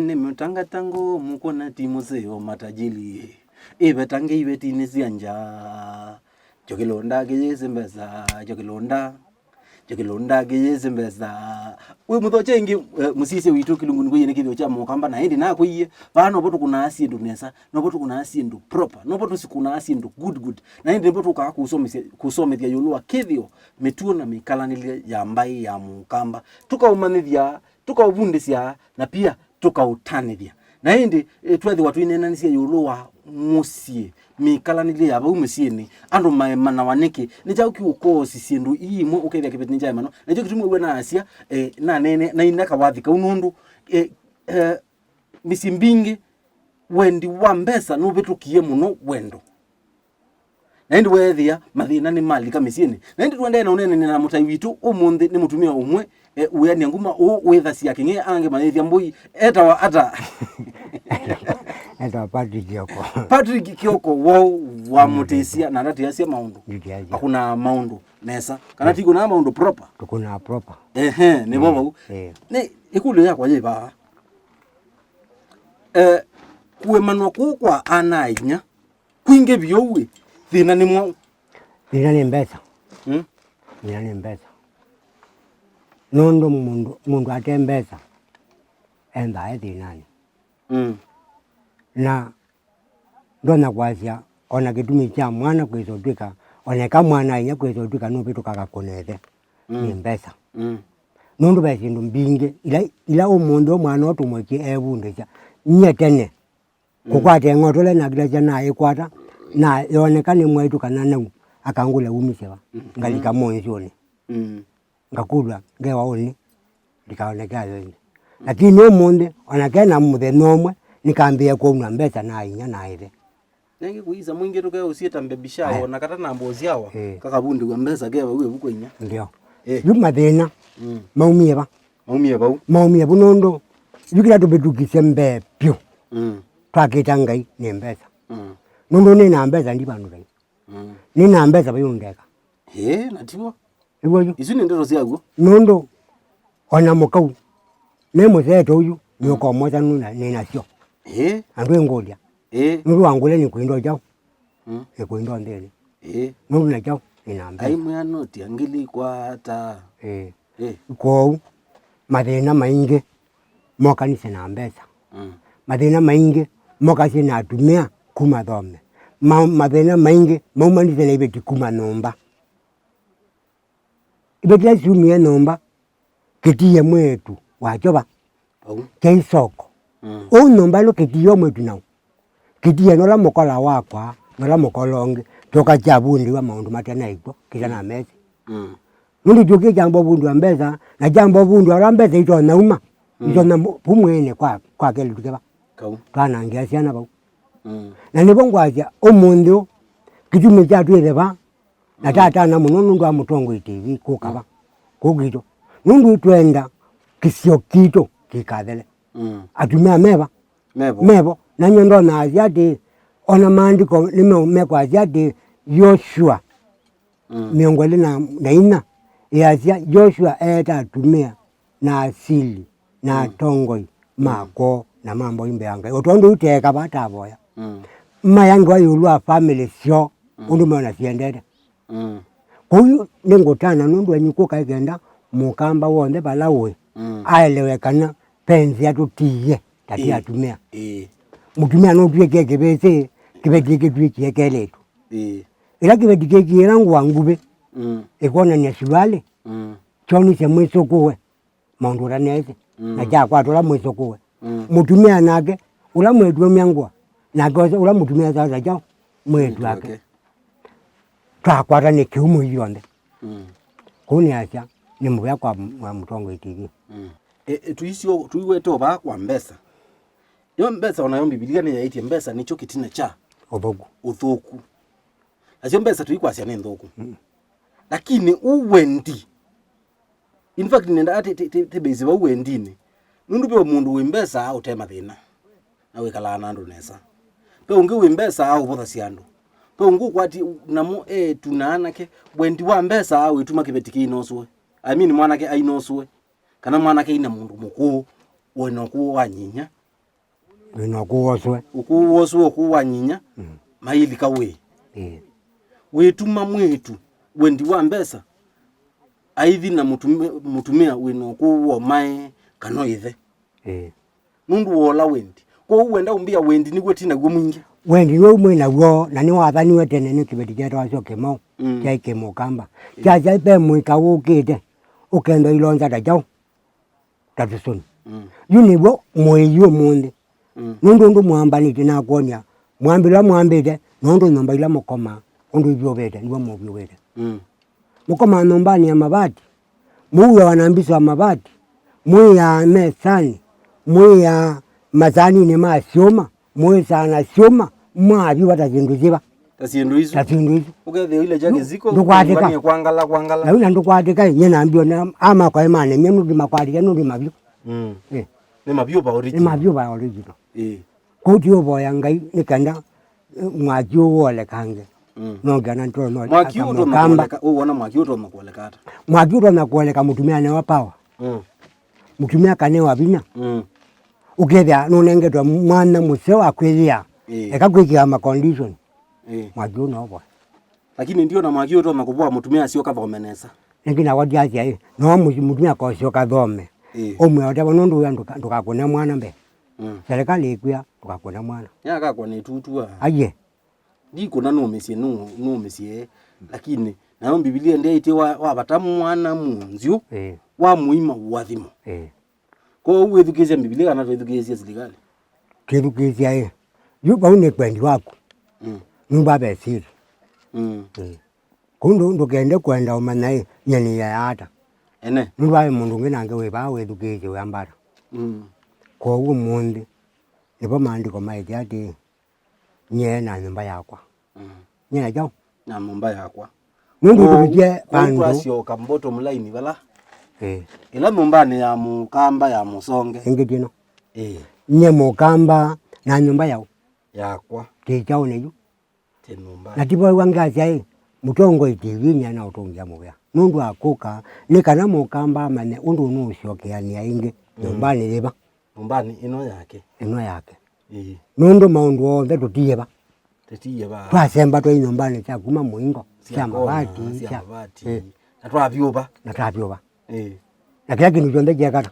nene mutanga tango mukona timu seyo matajili betange ibeti nesianja jokilonda geyesembeza jokilonda geyesembeza we muthoche ingi musise witu kilunguni kuyene Kithio cha Mukamba na endi na kuiye bano botu kuna asindu nesa no botu kuna asindu proper no botu sikuna asindu good na endi botu ka kusomethia yulwa Kithio metuna mikalanile ya mbai ya Mukamba tukaumanithia tukaubundisia na pia tukautanithia na endi twethi watu inenanisia yulwa musie mikalanile ya bau musieni andu maemana waniki nija uko sisindu imo ukethia kibeti nija emano nija kitumwe we na asia na nene na inaka wathika unundu misimbingi wendi wa mbesa no betukie muno wendo na endi wethia mathina ni mali kamisieni na endi twende na unene na mutai witu umundi ni mutumia umwe uyani nguma wethacia kinge ange mathia mbui eta ata Eta Patrick Kioko wa mutesia na ndati yasia maundu hakuna maundu nesa kana tiko na maundu proper tukuna proper ne baba ne ikulu yakwa yeba kuemanwa kwa anainya kwinge byowe thina ni mwa thina ni mbesa thina ni mbesa nondo mundu atembesa enda ethinani na ndona kwasia ona gitumi cha mwana kwizotwika oneka mwana inya kwizotwika no bitu kagakonethe ni mbesa nundu besindu mbinge ila umundu mwana otumweki ebundecha nyetene kukwate ngotole na gilaja na ikwata na yoneka ni mwetu kana nau akangula umiseba ngalika monjoni ngakulwa ngewa oni likaoneka yoyi lakini umunde onakena muthe nomwe nikambia kwa mbesa na inya na ile nengi kuiza mwingi tukae usieta mbebishao na kata na mbozi hawa kakabundi kwa mbesa gewa uwe buko inya ndio yuma thina maumie ba nondo yukira tubetukise mbepyo twakita ngai ni mbesa nondo ni na mbesa ndi bandu gai ni na mbesa bayundeka natimo iwoyo isu ni ndero siago nondo ona mukau ne muzeto uyu nyoko moja nuna ninasio andu ngolia nuru angule ni kuindo jao ni kuindo ndeni nuru na jao inamba ai mwana ti angili kwata ko mathina maingi moka ni sina mbesa mathina maingi moka sina atumia kuma thome mathina maingi mauma ni sina ibeti kuma nomba ibeti asumie nomba kitiye mwetu wachoba keisoko nomba lo kitiyo mwetu nao kitiye nola mokola wakwa nola mokolonge toka chabundi wa maundu matena iko kisana mesi nundi tuki jambo bundu wa mbesa na jambo bundu wa mbesa ito nauma ito na pumwene kwa kele tukeba twana ngiasiana ba na nibongwaja omundu kitumi chatu eleba na tata na muno nundu amutongo TV kukaba kugito nundu twenda kisio kito kikathele atumia mebo na nyondo na aziati ona maandiko nimekwa aziati Joshua miongole na ina yazia Joshua atumia na asili na tongoi mako na mambo imbe yanga otondo uteka batavoya mayango yulwa family sio undume na siendete kuyu ningotana nundu anyuko kaigenda Mukamba wonde balawe aelewekana penzi atutiye tati atumia mutumia no tuye kebese kibetike tuye keletu ila kibetike kirangu wangube ekona ni shibale choni se mweso kuwe maundura neze na ja kwa tola mweso kuwe mutumia nake ula mwetu myangwa na goza ula mutumia za jao mwetu wake twakwata ni kiumu yonde kuni acha ni mbuya kwa Mutongo TV tuisio tuiweto ba kwa mbesa yo mbesa onayo Biblia ni yaiti mbesa nicho kitina cha obogu uthuku asio mbesa tuikwasya ni nthuku lakini uwendi in fact nenda ati tebezi ba uwendini nundu pe mundu wembesa au tema thina na wekala nandu nesa pe ungi wembesa au botha siandu pe ungu kwati namo tunaanake wendi wa mbesa au ituma kibetiki inoswe mwana ke ainoswe kana mwana ke ina mundu mukuu wena ku wanyinya wino kuwoswe ukuwoswe kuwanyinya maili kawe wetuma mwetu wendi wa mbesa aithi na mutumia wino kuwo mae kano ithe nundu wola wendi ko wenda umbia wendi nigwe tina gwo mwingi wendi niwe mwina wo na ni wathaniwe tene ni kibeti kyetu acio kimo kya Mukamba kya pe mwika ukite ukenda ilonza dajao tatusoni yunibo mweyo mundi nundu mwambanite na kuonia mwambite nundu nyumba ila mukoma undu ivyobete niwe muvyobete mukoma nyumbani ya mabati muya wanambisa wa mabati muya mesani muya mazani ni masioma muya sana sioma mwavi watazindu ziva tasindu hizo ukethe ile jake ziko ndukwatika kwangala na yuna ndukwatika nyena ambio na ama kwa imane nyenu makwatika nundu mavyo ni mavyo ba original kuti yobo yangai nikanda mwaki wole kange nongana ntoro no mwaki uto makoleka uona mwaki uto makoleka mwaki uto makoleka mutumia ne wa power mutumia kane wa binya ukethia nunengetwa mwana museo akwithia ekakwikia ma condition mwaki uno obo lakini ndio na mwaki uto makubwa mutumia sio kava komenesa ngina wadiacia no mutumia ko sio kathome omwe otabo nundu ya ndukakuna mwana mbe serikali ikwia tukakuna mwana yaka kwa netutua aye ndiko na no mesie lakini nayo Biblia ndiye ite wa batamu mwana munzio wa muima wathimo ko uwethukize Biblia kana twethukize serikali twethukize yuba une kwendi wako nyumba besiri kundu ndugende kwenda umanaye nyeni ya ata ene nyumba mundu nginange we ba wethukize wambara ko uwo mundi nipo maandiko maiti ati nye na nyumba yakwa nye na jao na nyumba yakwa mundu tubije bandu asio kamboto mulaini bala ila nyumbani ya Mukamba ya Musonge ingitino nye Mukamba na nyumba yao yakwa tijao neyo nyumba na tipo wangaza mutongo itivinya na utongia mubya nundu akuka nikana Mukamba mane undu nushokeania ingi nyumbani liba nyumbani ino yake nundu maundu othe tutiye ba twasemba twa nyumbani cha kuma muingo cha mabati na twavyuba na kila kindu chonde kiakata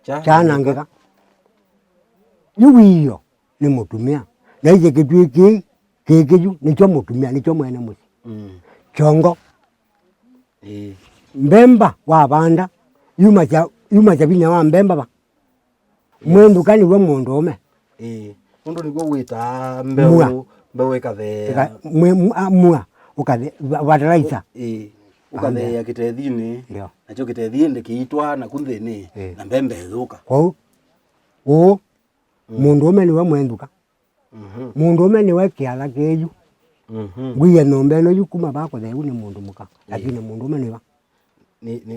cha nangeka yuwiyo ni mutumia na ije kitwiki kikeju nicho mutumia nicho mwene musi chongo mbemba wa banda yuma cha binya wa mbemba ba mwendu kani we mundu ome mundu niguo wita mbeu ikathea mua ukathe wataraisa ukathea kitethini nacho kitethie ndikiitwa na kunthini na mbembe thuka kwau mundu ome niwe mwenduka mundu ome niwe kiala keju ngwiye nombe no yukuma bako theu ni mundu muka lakini mundu ome niwa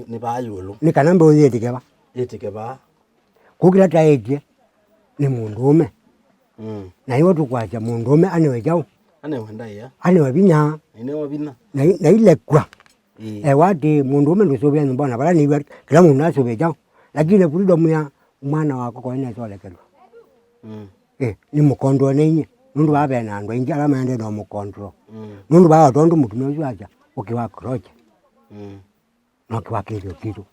ni bayulu ni kana mbeu yetike ba kukira taetie ni mundu ome na iwo tukwacha mundu ome anewe jao anewe ndaya anewe binya na ile kwa wati mundu ome ndusobia nyumbana bala niwe kila mundu asobe jao lakini freedom ya mwana wako kwa ine solekelwa ni mukondo nenye nundu babe na ndo ingi alama ende no mukondo nundu ba tondu mutumia uacha ukiwa kroche no kiwa kitu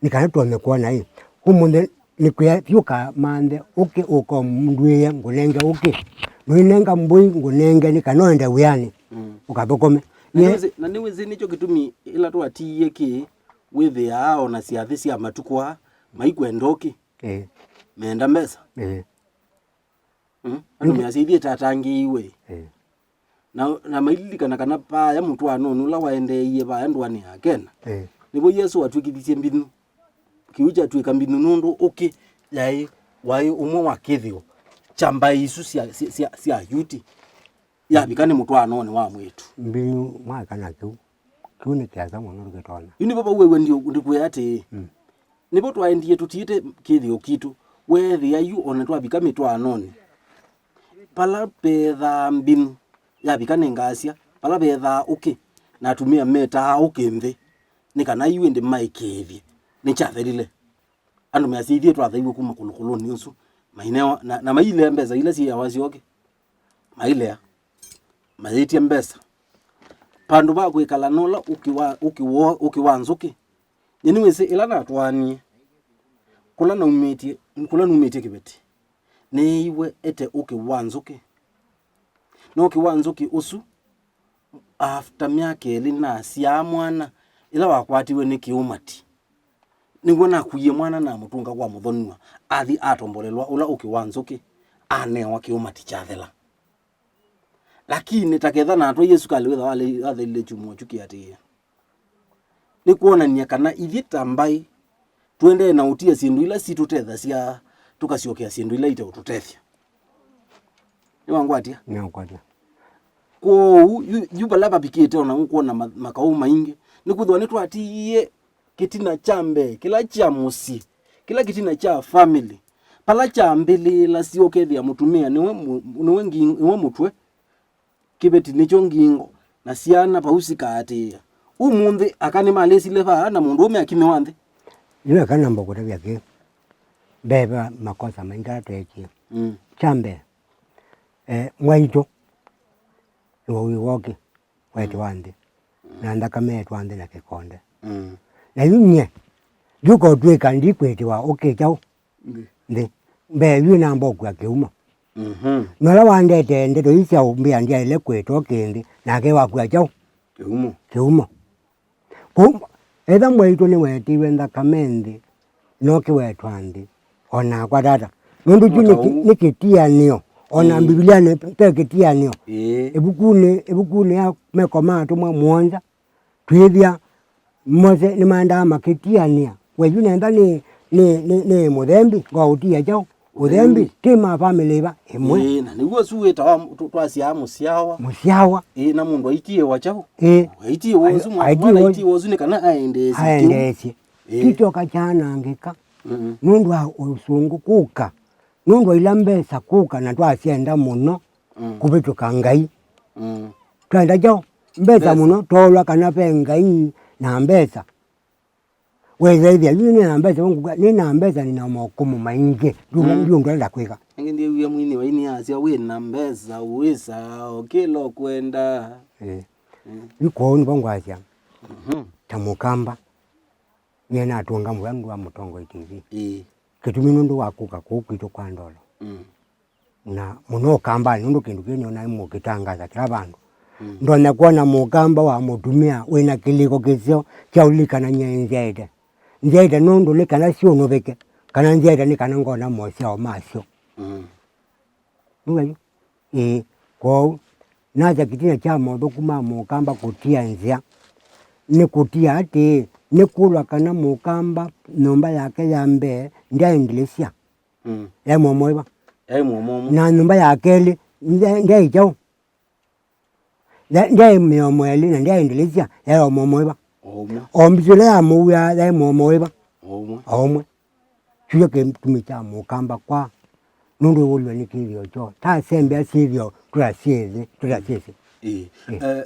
nikana tuone kuona hii kumunde nikuya fyuka mande uke uko mndwiye ngunenge uke nwinenga mbui ngunenge nikanoenda uyani ukabokome na niweze nicho kitumi ila tu atiye ki withe yao na siathi cia matukwa maikwendoki menda mbesa andu miasithie tatangiiwe na maililikana kana pa ya mtu anonu la waendeiye ba ndwani akena nibo Yesu atwikithisie mbinu kiuja twika mbinu nundu uki yai wai umwe wa Kithio chamba isu cia yuti ya bikane mtu anone wa mwitu mbinu mwakana kiuni kiaza mwana ruketona yuni baba wewe ndio ndikuya ati nibo twaendie tutiite Kithio kitu wethi ya yu ona twabika mitu anone pala petha mbinu ya bikane ngasia pala petha uki na atumia meta uki mthi nikana yu ndi maikithie ni chatherile andu measithie twathaiwe kuma kulukuluni usu mainewa na maile mbeza ile si yawazi oke maile maiti mbeza pandu ba kwikala nola ukiwanzuki nyeni wese ila na twani kula na umetie kibeti ne iwe ete ukiwanzuki no ukiwanzuki usu after myaka eli na sia mwana ila wakwatiwe ni kiumati niguo nakuye mwana na mutunga kwa muthonwa athi atombolelwa ula ukiwanzuki anewa kiumati chathela lakini taketha na atwa Yesu kaliwetha wale athile chumo chuki ati ni kuonania kana ithi tambai twende na utia sindu ila situtetha cia tukasiokea sindu ila ite ututethia ni wangu atia ko yuba laba bikete ona nguona makao maingi ni kuthwa ni twatie kitina chambe kila cha musi kila kitina cha family pala cha mbele la siokethia mutumia niwe mutwe kibeti nicho ngingo na siana pausika ati umunthi akani malesi leva na mundu ume akime wanthe yule kana mbogo tabia ke beba makosa mainga techi chambe mwaito woke wetu wande na ndakame twande na kikonde na yunye yuko tweka ndikwetwa okechao ndi mbe yuna mbogo akeuma nala wandete ndeto isya umbia ndia ile kwetwa kindi na ke wakwa chao keumo edha mwaito ni wetiwe ndakamendi noki wetwandi ona kwa data nundu nikitianio ona Biblia ne pekitianio ebukune ya mekoma tumwa mwonza twithia mose ni manda makitiania weju nenda ni muthembi ngo utia chao uthembi tima family ba imwe na niguo suweta twasia musiawa na mundu aitie wachao aitie wozu mwana aitie wozu ni kana aendesi kito kachana ngika nundu wa usungu kuka nundu ila mbesa kuka na twasienda muno kubituka ngai twenda jo mbesa muno tolwa kana pe ngai na mbesa weza hivi yini na mbesa wangu nina mbesa nina makumu maingi ndio ndenda kweka ngende uya mwini wa ini asia we na mbesa uweza okelo kwenda yuko ni bongo asia Mukamba nyena atunga mwangu wa Mutongo TV kitumi nundu wakuka kukwito kwa ndolo na muno kamba nundu kindu kinyo na imu kitangaza kila bandu ndo nakuona Mukamba wa mutumia wena kiliko kisio chaulika na nyenzeide nzeide nundu likana sio noveke kana nzeide ni kana ngona mosia o masio nuwe kwa naza kitina cha modo kuma Mukamba kutia nzia ni kutia ati ni kulwa kana Mukamba nomba yake ya mbe ndia English ya momoiba na nomba yake ile ndia ichao ndia momoeli na ndia English ya momoiba ombizule ya muya ya momoiba omwe chuo ke tumicha Mukamba kwa nundu ulwe ni Kithio cho ta sembe asivyo turasieze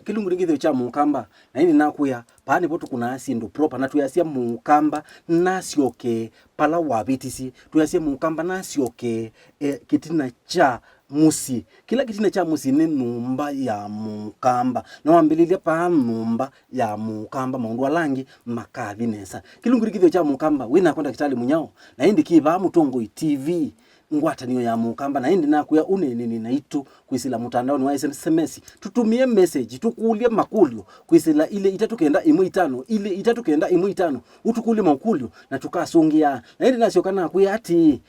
kilungu ngithio cha Mukamba na ini nakuya pani botu kuna asindu proper na tuyasia Mukamba nasioke pala wabitisi tuyasia Mukamba nasioke kitina cha musi kila kitina cha musi ni numba ya Mukamba na wambililia pa numba ya Mukamba maundu alangi makathi nesa kilungu ngithio cha Mukamba wina kwenda kitali munyao na indi kiva Mutongo TV ngwatanio ya Mukamba na indi nakuya uneneni na itu kwisila mutandaoni wa SMS tutumie message tukulie makulio kwisila ile itatukenda imwe itano utukulie makulio na tukasongia na indi nasio kana kuya ati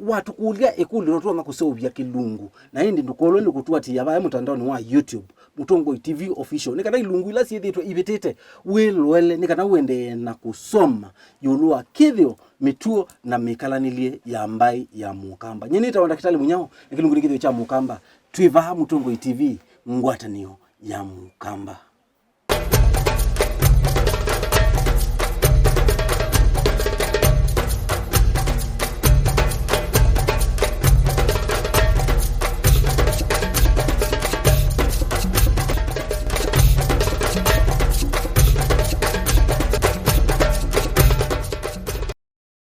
watu kulia ekulio notuanga kusovya kilungu na indi ndukolo ni kutuati ya mutandaoni wa YouTube Mutongo TV official nikana ilungu ila siethitwa ibitete welwele nikana wende na kusoma yulua Kithio mituo na mikalanilie ya mbai ya Mukamba nyeni tawanda kitali munyao nikilungu Kithio cha Mukamba tuiva Mutongo TV ngwatanio ya Mukamba.